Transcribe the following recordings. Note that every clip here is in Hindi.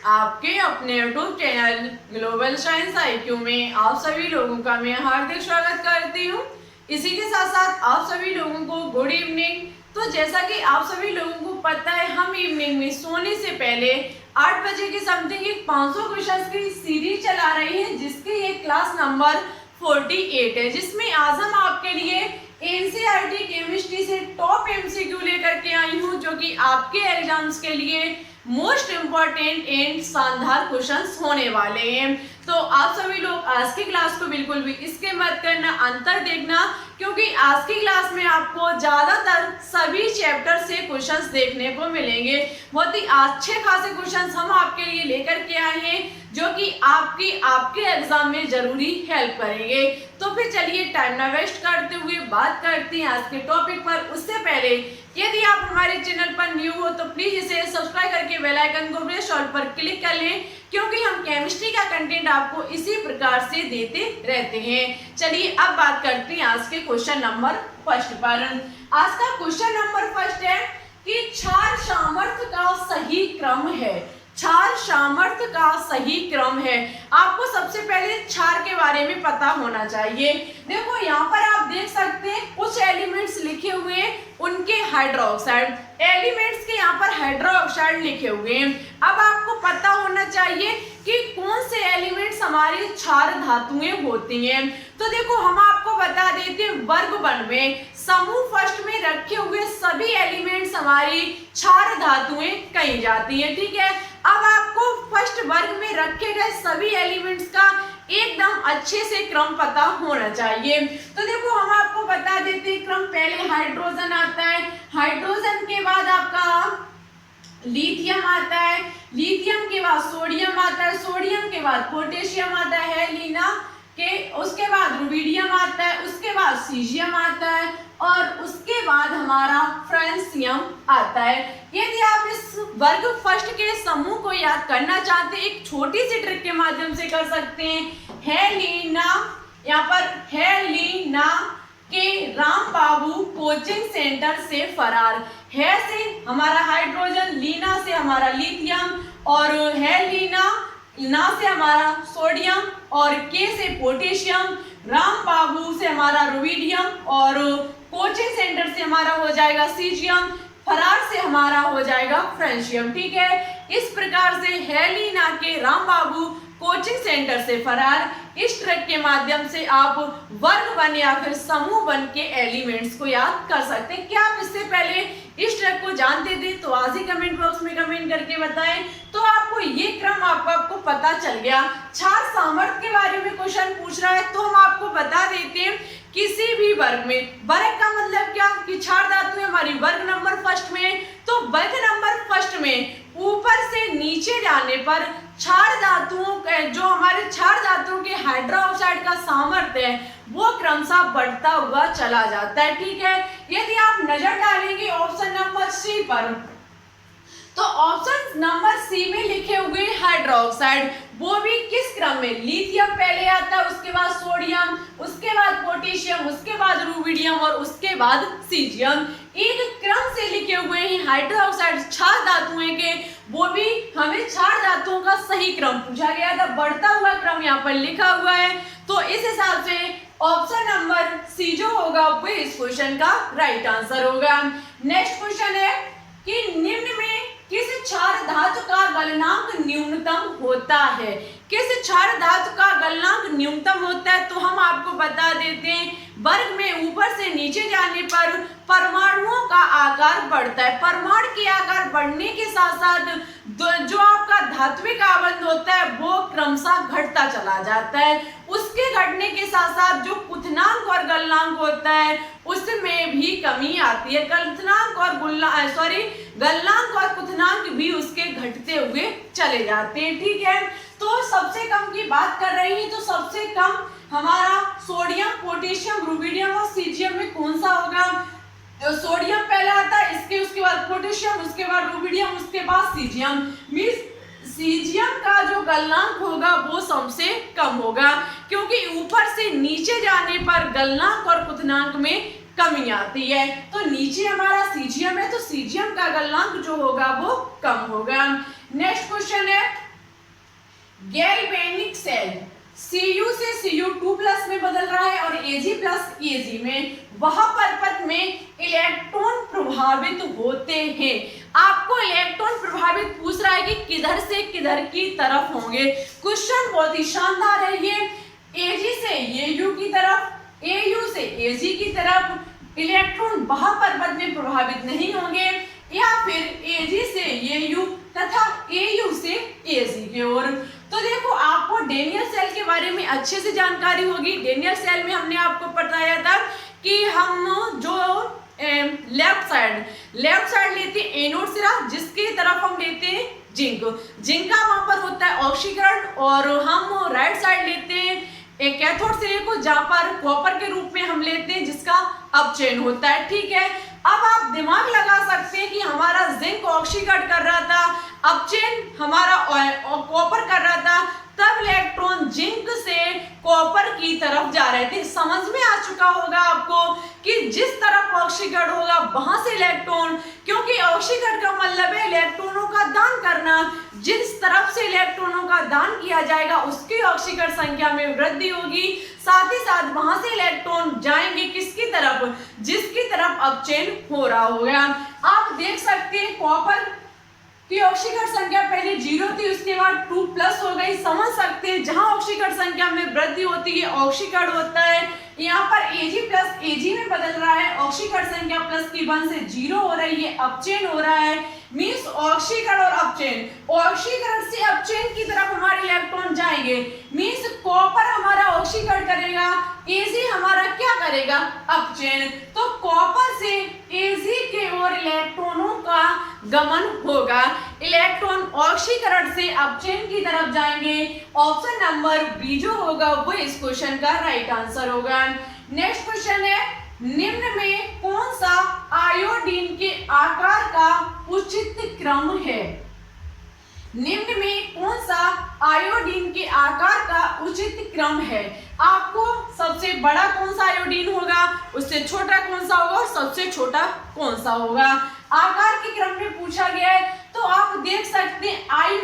आपके अपने YouTube channel global science IQ में आप सभी लोगों का मैं हार्दिक स्वागत करती हूँ। इसी के साथ साथ आप सभी लोगों को गुड इवनिंग। तो जैसा कि आप सभी लोगों को पता है, हम इवनिंग में सोने से पहले 8 बजे के समथिंग एक 500 क्वेश्चन की सीरीज चला रही है, जिसकी ये क्लास नंबर 48 है, जिसमें आज हम आपके लिए NCERT केमिस्ट्री से टॉप MCQ लेकर के आई हूँ, जो कि आपके एग्जाम्स के लिए मोस्ट इम्पॉर्टेंट एंड शानदार क्वेश्चंस होने वाले हैं। तो आप सभी लोग आज की क्लास को बिल्कुल भी स्किप मत करना, अंतर देखना, क्योंकि आज की क्लास में आपको ज्यादातर सभी चैप्टर से क्वेश्चंस देखने को मिलेंगे। बहुत ही अच्छे खासे क्वेश्चंस हम आपके लिए लेकर के आए हैं, जो कि आपके एग्जाम में जरूरी हेल्प करेंगे। तो फिर चलिए टाइम ना वेस्ट करते हुए बात करते हैं आज के टॉपिक पर। उससे पहले यदि आप हमारे चैनल पर न्यू हो तो प्लीज इसे सब्सक्राइब करके बेल आइकन को प्रेस ऑल पर क्लिक कर लें, क्योंकि हम केमिस्ट्री का कंटेंट आपको इसी प्रकार से देते रहते हैं। चलिए अब बात करते हैं आज के क्वेश्चन नंबर फर्स्ट पर। आज का क्वेश्चन नंबर फर्स्ट है कि क्षार सामर्थ्य का सही क्रम है। क्षार सामर्थ्य का सही क्रम है। आपको सबसे पहले क्षार के बारे में पता होना चाहिए। देखो यहाँ पर आप देख सकते हैं कुछ एलिमेंट्स लिखे हुए हैं, उनके हाइड्रोक्साइड एलिमेंट्स के यहाँ पर हाइड्रोक्साइड लिखे हुए हैं। अब आपको पता होना चाहिए कि कौन से एलिमेंट्स हमारी क्षार धातुएं होती हैं। तो देखो हम आपको बता देते हैं, वर्ग 1 में समूह फर्स्ट में रखे हुए सभी एलिमेंट्स हमारी क्षार धातुएं कही जाती हैं। ठीक है, अब आपको फर्स्ट वर्ग में रखे गए सभी एलिमेंट्स का एकदम अच्छे से क्रम पता होना चाहिए। तो देखो हम आपको बता देते हैं क्रम। पहले हाइड्रोजन आता है, हाइड्रोजन के बाद आपका लिथियम आता है, लिथियम के बाद सोडियम आता है, सोडियम के बाद पोटेशियम आता है लीना के, उसके बाद रुबिडियम आता है, उसके बाद सीजियम आता है और उसके बाद हमारा फ्रांसियम आता है। यदि आप इस वर्ग फर्स्ट के समूह को याद करना चाहते हैं, एक छोटी सी ट्रिक के माध्यम से कर सकते हैं। हेलिना, यहाँ पर हेलिना के राम बाबू कोचिंग सेंटर से फरार। है से हमारा हाइड्रोजन, लीना से हमारा लिथियम और हेलिना ना से हमारा सोडियम और के से पोटेशियम, राम बाबू से हमारा रुबिडियम और कोचिंग सेंटर से हमारा हो जाएगा सीजियम, फरार से हमारा हो जाएगा फ्रांसियम। ठीक है, इस प्रकार से हेलिना के राम बाबू कोचिंग सेंटर से फरार, इस ट्रिक के माध्यम से आप वर्ग 1 या फिर समूह 1 के एलिमेंट्स को याद कर सकते हैं। क्या आप इससे पहले इस ट्रिक को जानते थे? तो आज ही कमेंट बॉक्स में कमेंट करके बताएं। तो आपको ये क्रम आपको पता चल गया। क्षार सामर्थ्य के बारे में क्वेश्चन पूछ रहा है, तो हम आपको बता देते हैं किसी भी वर्ग में, वर्ग का मतलब क्या कि क्षार धातु हमारी वर्ग नंबर फर्स्ट में, तो वर्ग नंबर फर्स्ट में ऊपर से नीचे जाने पर क्षार धातुओं जो हमारे क्षार धातुओं के हाइड्रोक्साइड का सामर्थ्य है वो क्रमशः बढ़ता हुआ चला जाता है। ठीक है, यदि आप नजर डालेंगे ऑप्शन नंबर सी पर, तो ऑप्शन नंबर सी में लिखे हुए हाइड्रोक्साइड, वो भी किस क्रम में? लिथियम पहले आता है, उसके बाद सोडियम, उसके बाद पोटेशियम, उसके बाद रुबिडियम और उसके बाद सीजियम। एक क्रम से लिखे हुए हैं हाइड्रोक्साइड क्षार धातुएं के, वो भी हमें क्षार धातुओं का सही क्रम पूछा गया था, बढ़ता हुआ क्रम यहाँ पर लिखा हुआ है। तो इस हिसाब से ऑप्शन नंबर सी जो होगा वो इस क्वेश्चन का राइट आंसर होगा। नेक्स्ट क्वेश्चन है कि निम्न में किस क्षार धातु का गलनांक न्यूनतम होता है? किस क्षार धातु का गलनांक न्यूनतम होता है? तो हम आपको बता देते हैं, वर्ग में ऊपर से नीचे जाने पर परमाणुओं का आकार बढ़ता है। परमाणु के आकार बढ़ने के साथ साथ जो आपका धात्विक आबंध होता है वो क्रमशः घटता चला जाता है। उसके घटने के साथ साथ जो क्वथनांक और गलनांक होता है उसमें भी कमी आती है। गलनांक और गलनांक और क्वथनांक भी उसके घटते हुए चले जाते हैं। ठीक है, तो सबसे कम की बात कर रही है, तो सबसे कम हमारा सोडियम, पोटेशियम, रुबिडियम और सीजियम में कौन सा होगा? सोडियम पहला आता है, उसके बाद पोटेशियम, उसके बाद रुबिडियम, उसके बाद सीजियम। मींस सीजियम का जो गलनांक होगा वो सबसे कम होगा, क्योंकि ऊपर से नीचे जाने पर गलनांक और क्वथनांक में कमी आती है। तो नीचे हमारा सीजियम है, तो सीजियम का गलनांक जो होगा वो कम होगा। नेक्स्ट क्वेश्चन है गैल्वेनिक सेल Cu से Cu2+ में बदल रहा है और Ag प्लस Ag में, वह परपथ में इलेक्ट्रॉन प्रभावित होते हैं। आपको इलेक्ट्रॉन प्रभावित पूछ रहा है कि किधर से किधर की तरफ होंगे। क्वेश्चन बहुत ही शानदार है ये। Ag से Au की तरफ, Au से Ag की तरफ इलेक्ट्रॉन वह परपथ में प्रभावित नहीं होंगे, या फिर Ag से Au तथा Au से Ag की ओर। तो देखो आपको डेनियल सेल के बारे में अच्छे से जानकारी होगी। डेनियल सेल में हमने आपको बताया था कि हम जो लेफ्ट साइड लेते हैं एनोड सिरा, जिसकी तरफ हम लेते हैं जिंक का वहां पर होता है ऑक्सीकरण, और हम राइट साइड लेते हैं एक कैथोड सिरे को, जहां पर कॉपर के रूप में हम लेते हैं जिसका अपचयन होता है। ठीक है, अब आप दिमाग लगा सकते हैं कि हमारा जिंक ऑक्सीकरण कर रहा था, अपचयन हमारा कॉपर कर रहा था, तब इलेक्ट्रॉन जिंक से कॉपर की तरफ जा रहे थे। समझ में आ चुका होगा आपको कि जिस तरफ ऑक्सीकरण होगा वहां से इलेक्ट्रॉन, क्योंकि ऑक्सीकरण का मतलब है इलेक्ट्रॉनों का दान करना, जिस तरफ से इलेक्ट्रॉनों का दान किया जाएगा उसकी ऑक्सीकरण संख्या में वृद्धि होगी, साथ ही साथ वहां से इलेक्ट्रॉन जाएंगे किसकी तरफ, जिसकी तरफ अपचयन हो रहा होगा। आप देख सकते हैं कॉपर की ऑक्सीकरण संख्या पहले 0 थी, उसके बाद 2+ हो गई। समझ सकते हैं जहां ऑक्सीकरण संख्या में वृद्धि होती है ऑक्सीकरण होता है। यहाँ पर Ag प्लस Ag में बदल रहा है, ऑक्सीकरण संख्या प्लस की 1 से 0 हो रही है, अपचयन हो रहा है। मीन्स ऑक्सीकरण और अपचयन, ऑक्सीकरण से अपचयन की तरफ हमारे इलेक्ट्रॉन जाएंगे। मीन्स कॉपर हमारा ऑक्सीकरण करेगा, Ag हमारा क्या करेगा, अपचयन। तो कॉपर से Ag के ओर इलेक्ट्रॉनों का गमन होगा। इलेक्ट्रॉन ऑक्सीकरण से अपचयन की तरफ जाएंगे। ऑप्शन नंबर बी जो होगा वो इस क्वेश्चन का राइट आंसर होगा। नेक्स्ट क्वेश्चन है, निम्न में कौन सा आयोडीन के आकार का उचित क्रम है। निम्न में कौन सा आयोडीन के आकार का उचित क्रम है। आपको सबसे बड़ा कौन सा आयोडीन होगा, उससे छोटा कौन सा होगा और सबसे छोटा कौन सा होगा, आकार के क्रम में पूछा गया है। तो आप देख सकते हैं I-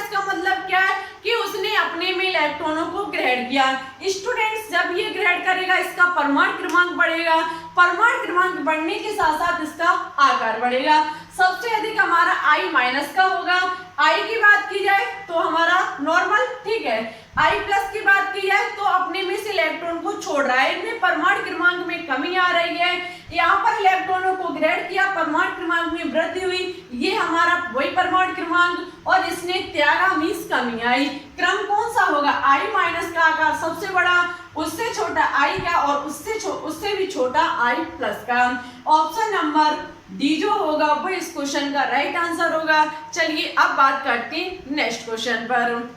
का मतलब क्या है कि उसने अपने में इलेक्ट्रॉनों को ग्रहण किया। स्टूडेंट्स जब ये ग्रहण करेगा इसका परमाणु क्रमांक बढ़ेगा, परमाणु क्रमांक बढ़ने के साथ साथ इसका आकार बढ़ेगा। सबसे अधिक हमारा I- का होगा। I की बात की जाए तो हमारा नॉर्मल, ठीक है। I+ की बात की जाए तो अपने में से इलेक्ट्रॉन को छोड़ रहा है, इनमें परमाणु क्रमांक में कमी आ रही है। यहाँ पर इलेक्ट्रॉनों को ग्रहण किया, परमाणु क्रमांक में वृद्धि हुई, ये हमारा वही परमाणु क्रमांक, और इसने त्यागा मीन्स कमी आई। क्रम कौन सा होगा, I- का आकार सबसे बड़ा, उससे छोटा I का, और उससे भी छोटा I+ का। ऑप्शन नंबर डी जो होगा वो इस क्वेश्चन का राइट आंसर होगा। चलिए अब बात करते हैं नेक्स्ट क्वेश्चन पर।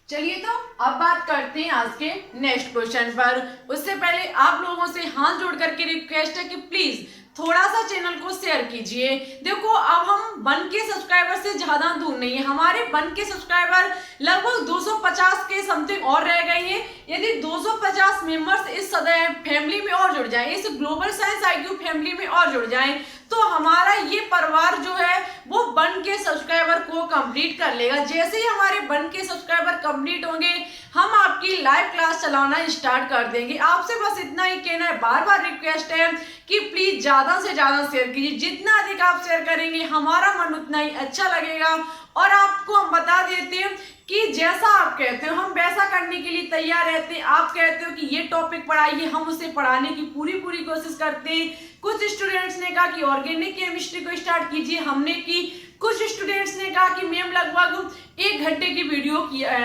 चलिए तो अब बात करते हैं आज के नेक्स्ट क्वेश्चन पर। उससे पहले आप लोगों से हाथ जोड़ करके रिक्वेस्ट है कि प्लीज थोड़ा सा चैनल को शेयर कीजिए। देखो अब हम 1 के सब्सक्राइबर से ज्यादा दूर नहीं है, हमारे 1 के सब्सक्राइबर लगभग 250 के समथिंग और रह गए हैं। यदि 250 मेंबर्स इस फैमिली में और जुड़ जाएं, इस ग्लोबल साइंस IQ फैमिली में और जुड़ जाएं, तो हमारा ये परिवार जो है वो 1 के सब्सक्राइबर को कंप्लीट कर लेगा। जैसे ही हमारे 1 के सब्सक्राइबर कंप्लीट होंगे हम आपकी लाइव क्लास चलाना स्टार्ट कर देंगे। आपसे बस इतना ही कहना है, बार बार रिक्वेस्ट है कि प्लीज ज्यादा से ज्यादा शेयर कीजिए। जितना अधिक आप शेयर करेंगे हमारा मन उतना ही अच्छा लगेगा। और आपको हम बता देते हैं कि जैसा आप कहते हो हम वैसा करने के लिए तैयार रहते हैं। आप कहते हो कि ये टॉपिक पढ़ाइए, हम उसे पढ़ाने की पूरी कोशिश करते हैं। कुछ स्टूडेंट्स ने कहा कि ऑर्गेनिक केमिस्ट्री को स्टार्ट कीजिए, हमने की। कुछ स्टूडेंट्स ने कहा कि मैम लगभग 1 घंटे की वीडियो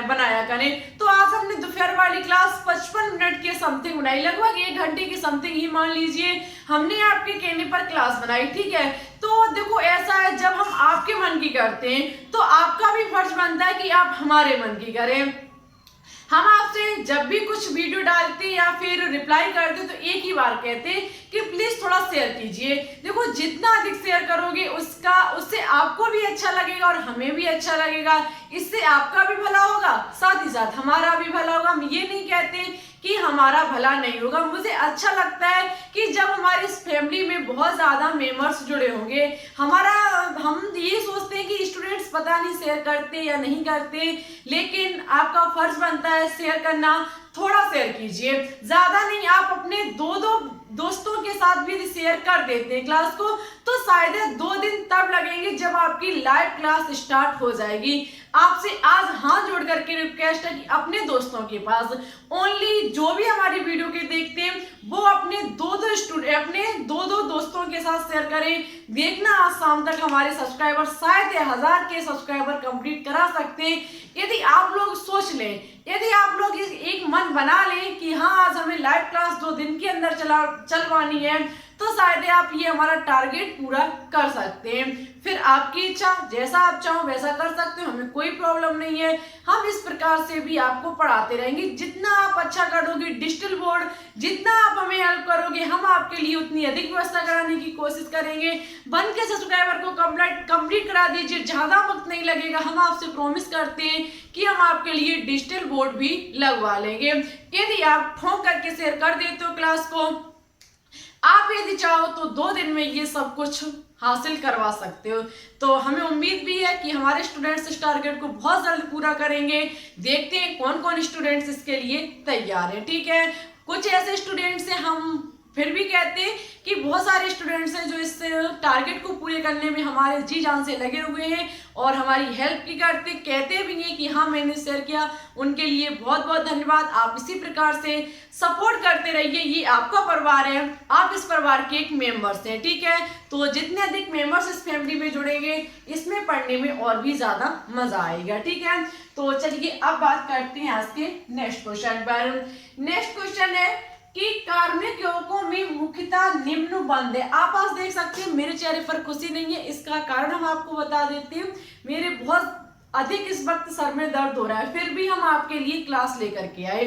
बनाया करें। तो आज हमने दोपहर वाली क्लास 55 मिनट के समथिंग बनाई, लगभग 1 घंटे की समथिंग ही मान लीजिए हमने आपके कहने पर क्लास बनाई, ठीक है। तो देखो ऐसा है, जब हम आपके मन की करते हैं तो आपका भी फर्ज बनता है कि आप हमारे मन की करें। हम आपसे जब भी कुछ वीडियो डालते या फिर रिप्लाई करते तो एक ही बार कहते कि प्लीज थोड़ा शेयर कीजिए। देखो जितना अधिक शेयर करोगे उससे आपको भी अच्छा लगेगा और हमें भी अच्छा लगेगा, इससे आपका भी भला होगा साथ ही साथ हमारा भी भला होगा। हम ये नहीं कहते कि हमारा भला नहीं होगा। मुझे अच्छा लगता है कि जब हमारी इस फैमिली में बहुत ज्यादा मेंबर्स जुड़े होंगे, हम ये सोचते हैं कि स्टूडेंट्स पता नहीं शेयर करते या नहीं करते, लेकिन आपका फर्ज बनता है शेयर करना। थोड़ा शेयर कीजिए, ज्यादा नहीं। आप अपने दो दोस्तों के साथ भी शेयर कर देते हैं क्लास को, तो शायद 2 दिन तब लगेंगे जब आपकी लाइव क्लास स्टार्ट हो जाएगी। आपसे आज हाथ जोड़ करके रिक्वेस्ट है कि अपने दोस्तों के पास ओनली जो भी हमारी वीडियो के देखते हैं वो अपने दो दोस्तों के साथ शेयर करें। देखना आज शाम तक हमारे सब्सक्राइबर शायद 1000 के सब्सक्राइबर कंप्लीट करा सकते हैं। यदि आप लोग सोच लें, यदि आप लोग एक मन बना लें कि हाँ आज हमें लाइव क्लास 2 दिन के अंदर चलवानी है, तो शायद आप ये हमारा टारगेट पूरा कर सकते हैं। फिर आपकी इच्छा, जैसा आप चाहो वैसा कर सकते हो, हमें कोई प्रॉब्लम नहीं है। हम इस प्रकार से भी आपको पढ़ाते रहेंगे। जितना आप अच्छा करोगे डिजिटल बोर्ड, जितना आप हमें हेल्प करोगे, हम आपके लिए उतनी अधिक व्यवस्था कराने की कोशिश करेंगे। बन के सब्सक्राइबर को कंप्लीट करा दीजिए, ज्यादा वक्त नहीं लगेगा। हम आपसे प्रॉमिस करते हैं कि हम आपके लिए डिजिटल बोर्ड भी लगवा लेंगे। यदि आप ठोक करके शेयर कर देते हो क्लास को, आप यदि चाहो तो 2 दिन में ये सब कुछ हासिल करवा सकते हो। तो हमें उम्मीद भी है कि हमारे स्टूडेंट्स इस टारगेट को बहुत जल्द पूरा करेंगे। देखते हैं कौन कौन स्टूडेंट्स इसके लिए तैयार है। ठीक है, कुछ ऐसे स्टूडेंट्स हैं, हम फिर भी कहते हैं कि बहुत सारे स्टूडेंट्स हैं जो इस टारगेट को पूरे करने में हमारे जी जान से लगे हुए हैं और हमारी हेल्प भी कहते भी हैं कि हाँ मैंने शेयर किया। उनके लिए बहुत बहुत धन्यवाद। आप इसी प्रकार से सपोर्ट करते रहिए। ये आपका परिवार है, आप इस परिवार के एक मेंबर्स हैं। ठीक है, तो जितने अधिक मेंबर्स इस फैमिली में जुड़ेंगे, इसमें पढ़ने में और भी ज्यादा मजा आएगा। ठीक है, तो चलिए अब बात करते हैं आज के नेक्स्ट क्वेश्चन पर। नेक्स्ट क्वेश्चन है कि कार्बनिक यौगिकों में मुख्यतः निम्न बंद है। आप आज देख सकते हैं मेरे चेहरे पर खुशी नहीं है, इसका कारण हम आपको बता देते हैं। मेरे बहुत अधिक इस वक्त सर में दर्द हो रहा है, फिर भी हम आपके लिए क्लास लेकर के आए।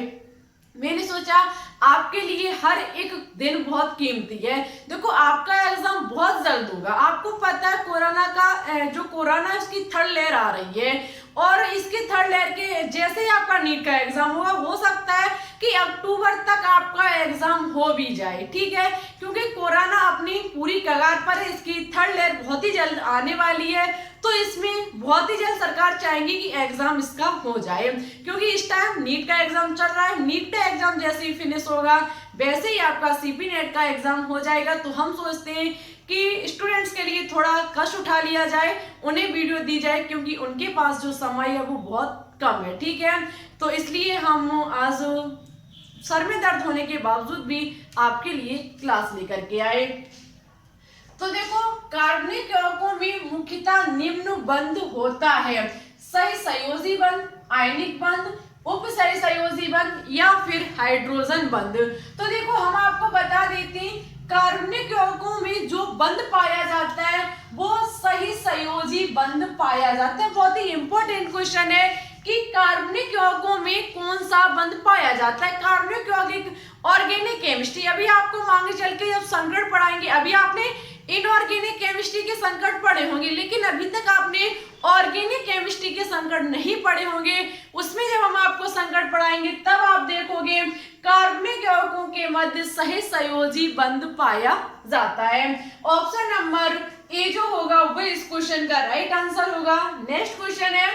मैंने सोचा आपके लिए हर एक दिन बहुत कीमती है। देखो आपका एग्जाम बहुत जल्द होगा। आपको पता है कोरोना है उसकी 3rd लहर आ रही है, और इसकी 3rd लहर के जैसे ही आपका नीट का एग्जाम होगा, हो सकता है कि अक्टूबर तक आपका एग्जाम हो भी जाए। ठीक है, क्योंकि कोरोना अपनी पूरी कगार पर है। इसकी 3rd लहर बहुत ही जल्द आने वाली है, तो इसमें बहुत ही जल्द सरकार चाहेंगी कि एग्जाम इसका हो जाए, क्योंकि इस टाइम नीट का एग्जाम चल रहा है। नीट का एग्जाम जैसे ही फिनिश होगा वैसे ही आपका सीपी नेट का एग्जाम हो जाएगा। तो हम सोचते हैं कि स्टूडेंट्स के लिए थोड़ा कष्ट उठा लिया जाए, उन्हें वीडियो दी जाए, क्योंकि उनके पास जो समय है वो बहुत कम है। ठीक है, तो इसलिए हम आज सर में दर्द होने के बावजूद भी आपके लिए क्लास लेकर के आए। तो देखो कार्बनिक यौगिकों में मुख्यतः निम्न बंध होता है: सही संयोजी बंध, आयनिक बंध, उपसही संयोजी बंध या फिर हाइड्रोजन बंध। तो देखो हम आपको बता देते हैं, कार्बनिक यौगिकों में जो बंध पाया जाता है वो सही संयोजी बंध पाया जाता है। बहुत ही इंपॉर्टेंट क्वेश्चन है कि कार्बनिक यौगिकों में कौन सा बंध पाया जाता है। कार्बनिक यौगिक ऑर्गेनिक केमिस्ट्री, अभी आपको आगे चल के जब संकट पढ़ाएंगे, अभी आपने इनऑर्गेनिक केमिस्ट्री के संकट पढ़े होंगे, लेकिन अभी तक आपने ऑर्गेनिक केमिस्ट्री के संकट नहीं पढ़े होंगे। उसमें जब हम आपको संकट पढ़ाएंगे तब आप देखोगे कार्बनिक यौगिकों के मध्य सही संयोजी बंध पाया जाता है। ऑप्शन नंबर ए जो होगा वो इस क्वेश्चन का राइट आंसर होगा। नेक्स्ट क्वेश्चन है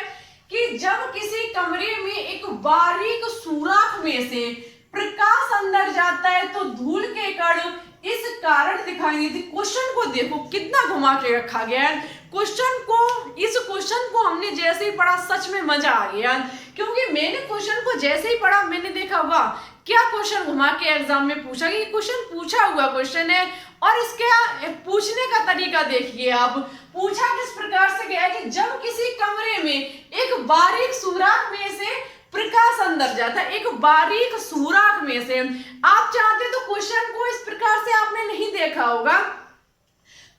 कि जब किसी कमरे में एक बारीक सुराख में से प्रकाश अंदर जाता है तो धूल के कण इस कारण दिखाई देती। क्वेश्चन को देखो कितना घुमा के रखा गया है। इस क्वेश्चन को हमने जैसे ही पढ़ा सच में मजा आ गया, क्योंकि मैंने क्वेश्चन को जैसे ही पढ़ा मैंने देखा वाह क्या क्वेश्चन घुमा के एग्जाम में पूछा गया। क्वेश्चन पूछा हुआ क्वेश्चन है और इसके पूछने का तरीका देखिए। आप पूछा किस प्रकार से गया कि जब किसी कमरे में एक बारीक सुराख में से प्रकाश अंदर जाता है, एक बारीक सुराख में से। आप चाहते तो क्वेश्चन को इस प्रकार से आपने नहीं देखा होगा।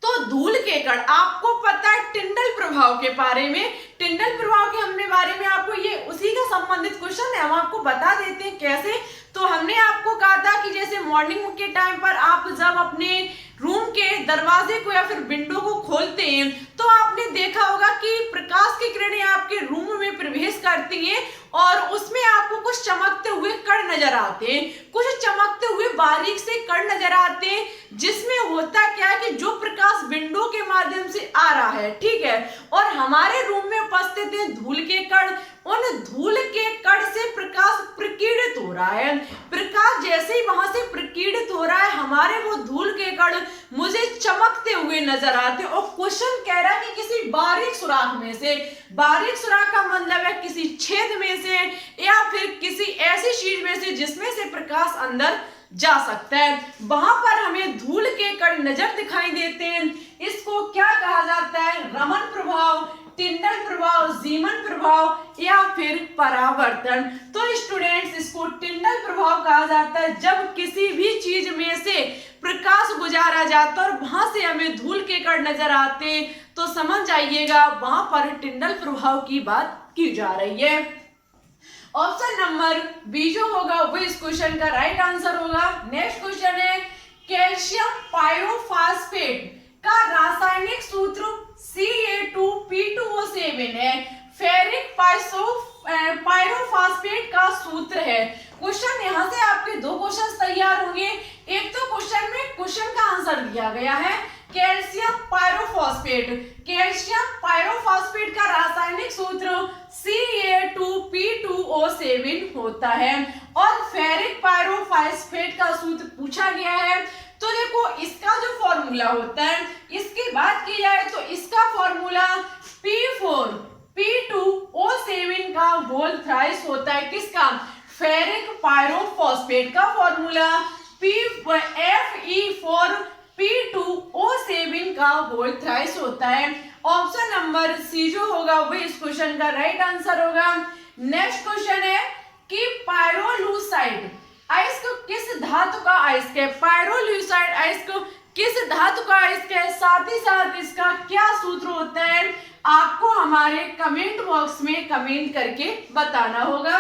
तो धूल के कण, आपको पता है टिंडल प्रभाव के बारे में, टिंडल प्रभाव के हमने बारे में आपको ये उसी का संबंधित क्वेश्चन है, हम आपको बता देते हैं कैसे। तो हमने आपको कहा था कि जैसे मॉर्निंग के टाइम पर आप जब अपने रूम के दरवाजे को या फिर विंडो को खोलते हैं तो आपने देखा होगा कि प्रकाश की किरणें आपके रूम में प्रवेश करती हैं और उसमें आपको कुछ चमकते हुए कण नजर आते हैं, कुछ चमकते हुए बारीक से कण नजर आते हैं, जिसमें होता क्या है कि जो प्रकाश विंडो के माध्यम से आ रहा है, ठीक है, और हमारे रूम में उपस्थित है धूल के कण, उन धूल के कण से प्रकाश प्रकीर्णित हो रहा है। प्रकाश जैसे ही वहां से प्रकीर्णित हो रहा है, हमारे वो धूल के कण मुझे चमकते हुए नजर आते हैं। और क्वेश्चन कह रहा है कि किसी बारीक सुराख में से, बारीक सुराख का मतलब है किसी छेद में से या फिर किसी ऐसी चीज में से जिसमें से प्रकाश अंदर जा सकता है, वहां पर हमें धूल के कण नजर दिखाई देते हैं। इसको क्या कहा जाता है? रमन प्रभाव, टिंडल प्रभाव, जीमन प्रभाव या फिर परावर्तन। तो स्टूडेंट्स, इसको टिंडल प्रभाव कहा जाता है जब किसी भी चीज में से प्रकाश गुजारा जाता है और वहां से हमें धूल के कण नजर आते, तो समझ जाइएगा वहां पर टिंडल प्रभाव की बात की जा रही है। ऑप्शन नंबर बी जो होगा वो इस क्वेश्चन का राइट आंसर होगा। नेक्स्ट क्वेश्चन है, कैल्शियम पायरोफॉस्फेट का रासायनिक सूत्र Ca2P2O7 है, फेरिक पायरोफॉस्फेट का सूत्र है। क्वेश्चन यहाँ से आपके दो क्वेश्चन तैयार होंगे। एक तो क्वेश्चन में क्वेश्चन का आंसर दिया गया है कैल्शियम पायरोफॉस्फेट, कैल्शियम पायरोफॉस्फेट का रासायनिक सूत्र Ca2P2O7 होता है और फेरिक पायरोफॉस्फेट का सूत्र पूछा गया है। तो देखो, इसका जो फॉर्मूला होता है, इसकी बात की जाए तो इसका फॉर्मूला P4P2O7 का होल थ्राइस होता है। किसका? फेरिक पायरोफॉस्फेट का फॉर्मूला Fe4P2O7 का होल थ्राइस होता है। ऑप्शन नंबर सी जो होगा वो इस क्वेश्चन का राइट आंसर होगा। नेक्स्ट क्वेश्चन है कि पायरोलुसाइड अयस्क किस धातु का अयस्क है? पायरोलुसाइड अयस्क किस धातु का अयस्क है? साथ ही साथ इसका क्या सूत्र होता है, आपको हमारे कमेंट बॉक्स में कमेंट करके बताना होगा।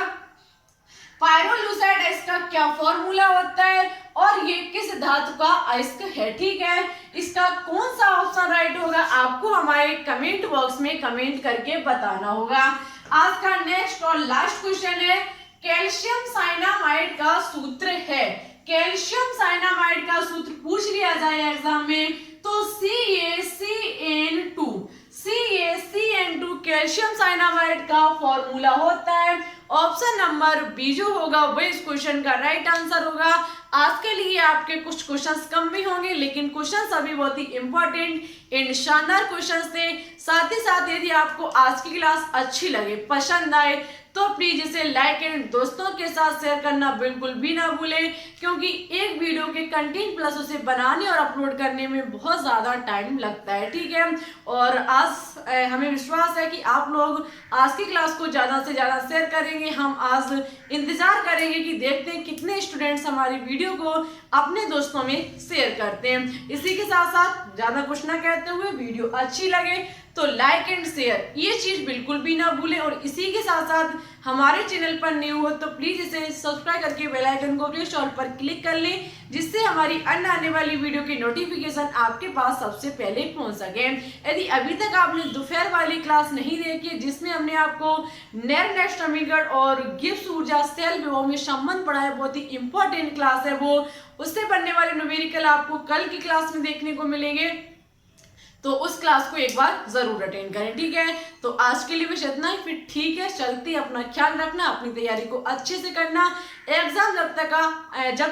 पायरोलुसाइड अयस्क का क्या फॉर्मूला होता है और ये किस धातु का अयस्क है, ठीक है। इसका कौन सा ऑप्शन राइट होगा, आपको हमारे कमेंट बॉक्स में कमेंट करके बताना होगा। आज का नेक्स्ट और लास्ट क्वेश्चन है, कैल्शियम साइनामाइड का सूत्र है, कैल्शियम साइनामाइड का सूत्र पूछ लिया जाए एग्जाम में तो CaCN2 कैल्शियम साइनामाइड का फॉर्मूला होता है। ऑप्शन नंबर बी जो होगा वो इस क्वेश्चन का राइट आंसर होगा। आज के लिए आपके कुछ क्वेश्चंस कम भी होंगे, लेकिन क्वेश्चंस अभी बहुत ही इंपॉर्टेंट एंड शानदार क्वेश्चंस थे। साथ ही साथ यदि आपको आज की क्लास अच्छी लगे, पसंद आए, तो प्लीज इसे लाइक एंड दोस्तों के साथ शेयर करना बिल्कुल भी ना भूलें, क्योंकि एक वीडियो के कंटेंट प्लस उसे बनाने और अपलोड करने में बहुत ज़्यादा टाइम लगता है, ठीक है। और आज हमें विश्वास है कि आप लोग आज की क्लास को ज़्यादा से ज़्यादा शेयर करेंगे। हम आज इंतज़ार करेंगे कि देखते हैं कितने स्टूडेंट्स हमारी वीडियो को अपने दोस्तों में शेयर करते हैं। इसी के साथ साथ ज़्यादा कुछ ना कहते हुए, वीडियो अच्छी लगे तो लाइक एंड शेयर ये चीज बिल्कुल भी ना भूलें। और इसी के साथ साथ हमारे चैनल पर न्यू हो तो प्लीज इसे सब्सक्राइब करके बेल आइकन को प्रेस ऑल पर क्लिक कर लें, जिससे हमारी अन्य आने वाली वीडियो की नोटिफिकेशन आपके पास सबसे पहले पहुंच सके। यदि अभी तक आपने दोपहर वाली क्लास नहीं देखी है, जिसमें हमने आपको नेक्स्ट समीकरण और गिब्स ऊर्जा सेल विभव में संबंध पढ़ा है, बहुत ही इंपॉर्टेंट क्लास है वो, उससे बनने वाले न्यूमेरिकल आपको कल की क्लास में देखने को मिलेंगे, तो उस क्लास को एक बार जरूर अटेंड करें, ठीक है। तो आज के लिए बस इतना ही, फिर ठीक है, चलती अपना ख्याल रखना, अपनी तैयारी को अच्छे से करना। एग्जाम जब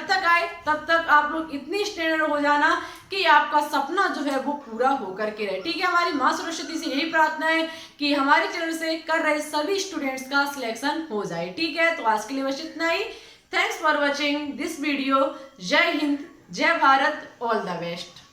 तक आए तब तक आप लोग इतनी स्टैंडर्ड हो जाना कि आपका सपना जो है वो पूरा होकर के रहे, ठीक है। हमारी माँ सरस्वती से यही प्रार्थना है कि हमारे चैनल से कर रहे सभी स्टूडेंट्स का सिलेक्शन हो जाए, ठीक है। तो आज के लिए बस इतना ही। Thanks for watching this video. जय हिंद, जय भारत, ऑल द बेस्ट।